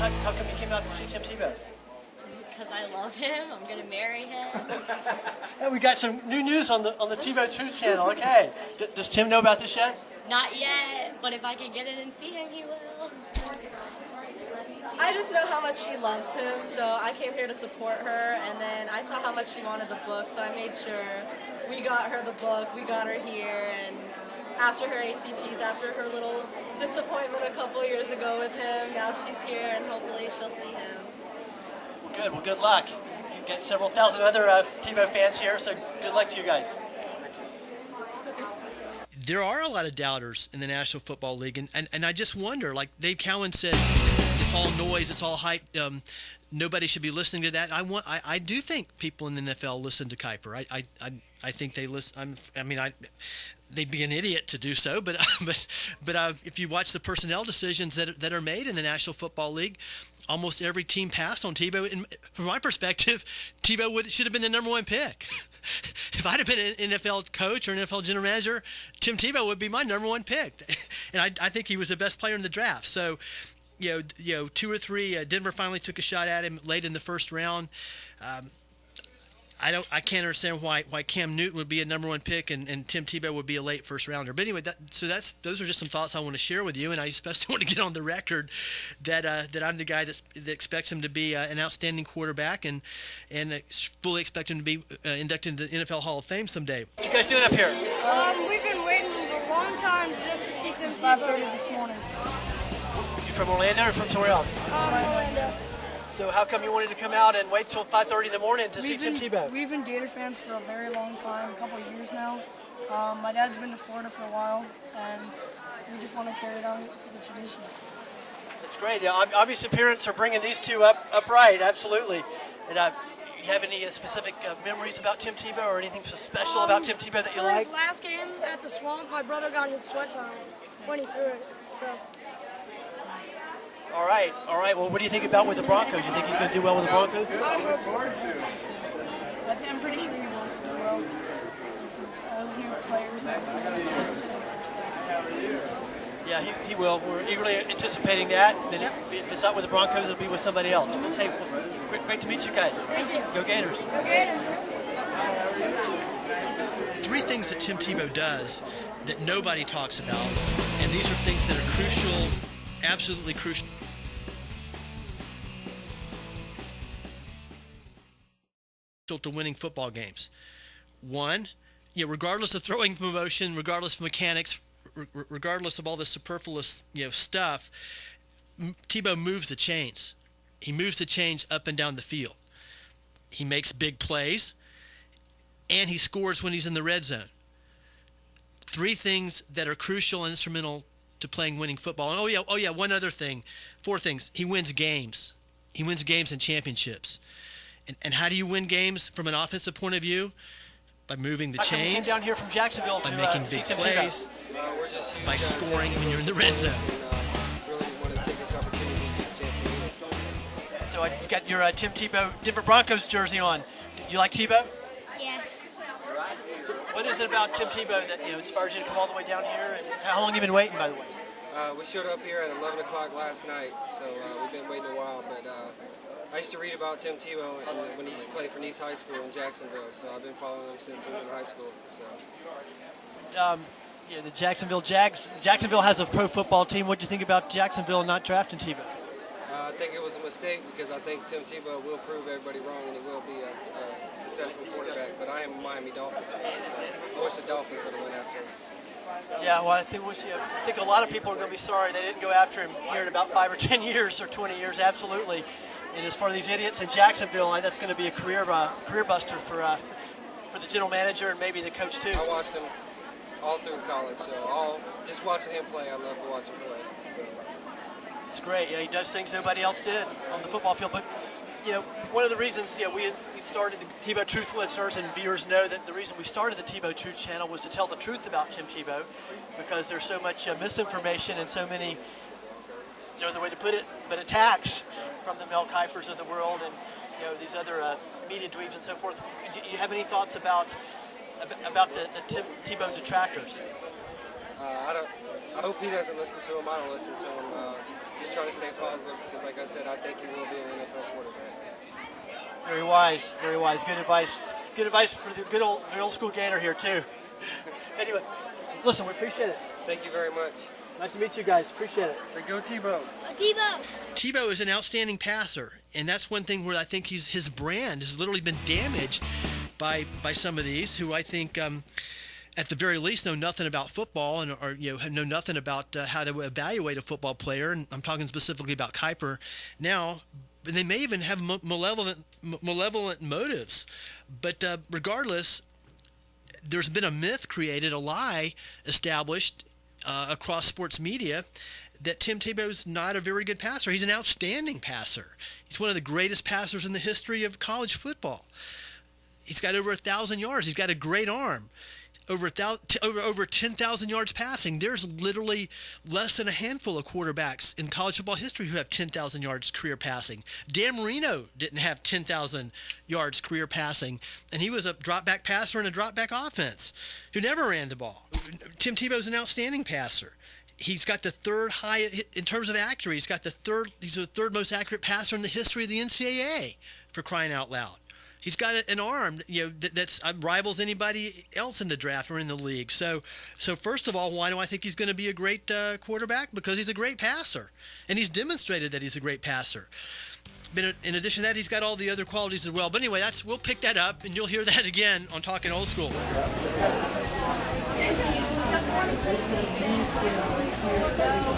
how come you came out to see Tim Tebow? Because I love him. I'm gonna marry him. Hey, we got some new news on the tebow2 channel. Okay, does Tim know about this yet? Not yet, but if I can get in and see him, he will. I just know how much she loves him, so I came here to support her, and then I saw how much she wanted the book, so I made sure we got her the book, we got her here, and after her ACTs, after her little disappointment a couple years ago with him, now she's here, and hopefully she'll see him. Well, good. Well, good luck. You get several thousand other Tebow fans here, so good luck to you guys. There are a lot of doubters in the National Football League, and I just wonder, like Dave Cowan said, it's all noise, it's all hype. Nobody should be listening to that. I do think people in the NFL listen to Kiper. I think they listen. They'd be an idiot to do so, but if you watch the personnel decisions that are made in the National Football League, almost every team passed on Tebow. And from my perspective, Tebow should have been the #1 pick. If I'd have been an NFL coach or an NFL general manager, Tim Tebow would be my #1 pick. And I think he was the best player in the draft. So, you know, 2 or 3, Denver finally took a shot at him late in the first round. I can't understand why Cam Newton would be a #1 pick and Tim Tebow would be a late first rounder. But anyway, those are just some thoughts I want to share with you, and I especially want to get on the record that I'm the guy that expects him to be an outstanding quarterback and fully expect him to be inducted into the NFL Hall of Fame someday. What you guys doing up here? We've been waiting a long time just to see Tim Tebow this morning. You from Orlando or from somewhere else? Orlando. So how come you wanted to come out and wait till 5:30 in the morning to see Tim Tebow? We've been Gator fans for a very long time, a couple of years now. My dad's been to Florida for a while, and we just want to carry on the traditions. That's great. Obvious appearance are bringing these two upright, absolutely. And you have any specific memories about Tim Tebow or anything special about Tim Tebow that you like? His last game at the Swamp, my brother got his sweats on when he threw it. So. All right. Well, what do you think about with the Broncos? You think he's going to do well with the Broncos? I hope so. I'm pretty sure he will do well with those new players. Yeah, he will. We're eagerly anticipating that. And if it's not with the Broncos, it'll be with somebody else. Well, hey, great to meet you guys. Thank you. Go Gators. Go Gators. 3 things that Tim Tebow does that nobody talks about, and these are things that are crucial, absolutely crucial to winning football games. 1, regardless of throwing motion, regardless of mechanics, regardless of all this superfluous stuff, Tebow moves the chains. He moves the chains up and down the field. He makes big plays, and he scores when he's in the red zone. 3 things that are crucial and instrumental to playing winning football. And oh yeah, one other thing. 4 things. He wins games. He wins games and championships. And how do you win games from an offensive point of view? By moving the chains. Came down here from Jacksonville by making big plays. By scoring when you're in the red zone. So you got your Tim Tebow Denver Broncos jersey on. You like Tebow? Yes. So what is it about Tim Tebow that inspires you to come all the way down here? And how long have you been waiting, by the way? We showed up here at 11 o'clock last night, so we've been waiting a while. But I used to read about Tim Tebow when he used to play for Nice High School in Jacksonville, so I've been following him since he was in high school. So. The Jacksonville Jags. Jacksonville has a pro football team. What do you think about Jacksonville not drafting Tebow? I think it was a mistake because I think Tim Tebow will prove everybody wrong and he will be a successful quarterback. But I am a Miami Dolphins fan, so I wish the Dolphins would have went after him. Yeah, well, I think a lot of people are going to be sorry they didn't go after him here in about 5 or 10 years or 20 years. Absolutely. And as for these idiots in Jacksonville, that's going to be a career buster for the general manager and maybe the coach too. I watched him all through college, so just watching him play, I love to watch him play. It's great. Yeah, he does things nobody else did on the football field. But one of the reasons we started the Tebow Truth listeners and viewers know that the reason we started the Tebow Truth channel was to tell the truth about Tim Tebow, because there's so much misinformation and so many, the way to put it, but attacks from the Mel Kipers of the world and these other media dweebs and so forth. Do you have any thoughts about the Tim Tebow detractors? I hope he doesn't listen to him. I don't listen to him. just try to stay positive because, like I said, I think he will be an NFL quarterback. Very wise, very wise. Good advice. Good advice for the good old school Gator here too. Anyway, listen, we appreciate it. Thank you very much. Nice to meet you guys. Appreciate it. So go Tebow. Tebow. Tebow is an outstanding passer, and that's one thing where I think his brand has literally been damaged by some of these who I think at the very least know nothing about football and or know nothing about how to evaluate a football player. And I'm talking specifically about Kiper now. They may even have malevolent motives, but regardless, there's been a myth created, a lie established across sports media that Tim Tebow's not a very good passer. He's an outstanding passer. He's one of the greatest passers in the history of college football. He's got over 1,000 yards. He's got a great arm. Over 10,000 yards passing. There's literally less than a handful of quarterbacks in college football history who have 10,000 yards career passing. Dan Marino didn't have 10,000 yards career passing, and he was a drop-back passer in a drop-back offense who never ran the ball. Tim Tebow's an outstanding passer. He's got the third high in terms of accuracy. He's the third most accurate passer in the history of the NCAA, for crying out loud. He's got an arm, that's rivals anybody else in the draft or in the league. So first of all, why do I think he's going to be a great quarterback? Because he's a great passer, and he's demonstrated that he's a great passer. But in addition to that, he's got all the other qualities as well. But anyway, we'll pick that up, and you'll hear that again on Talking Old School. Thank you.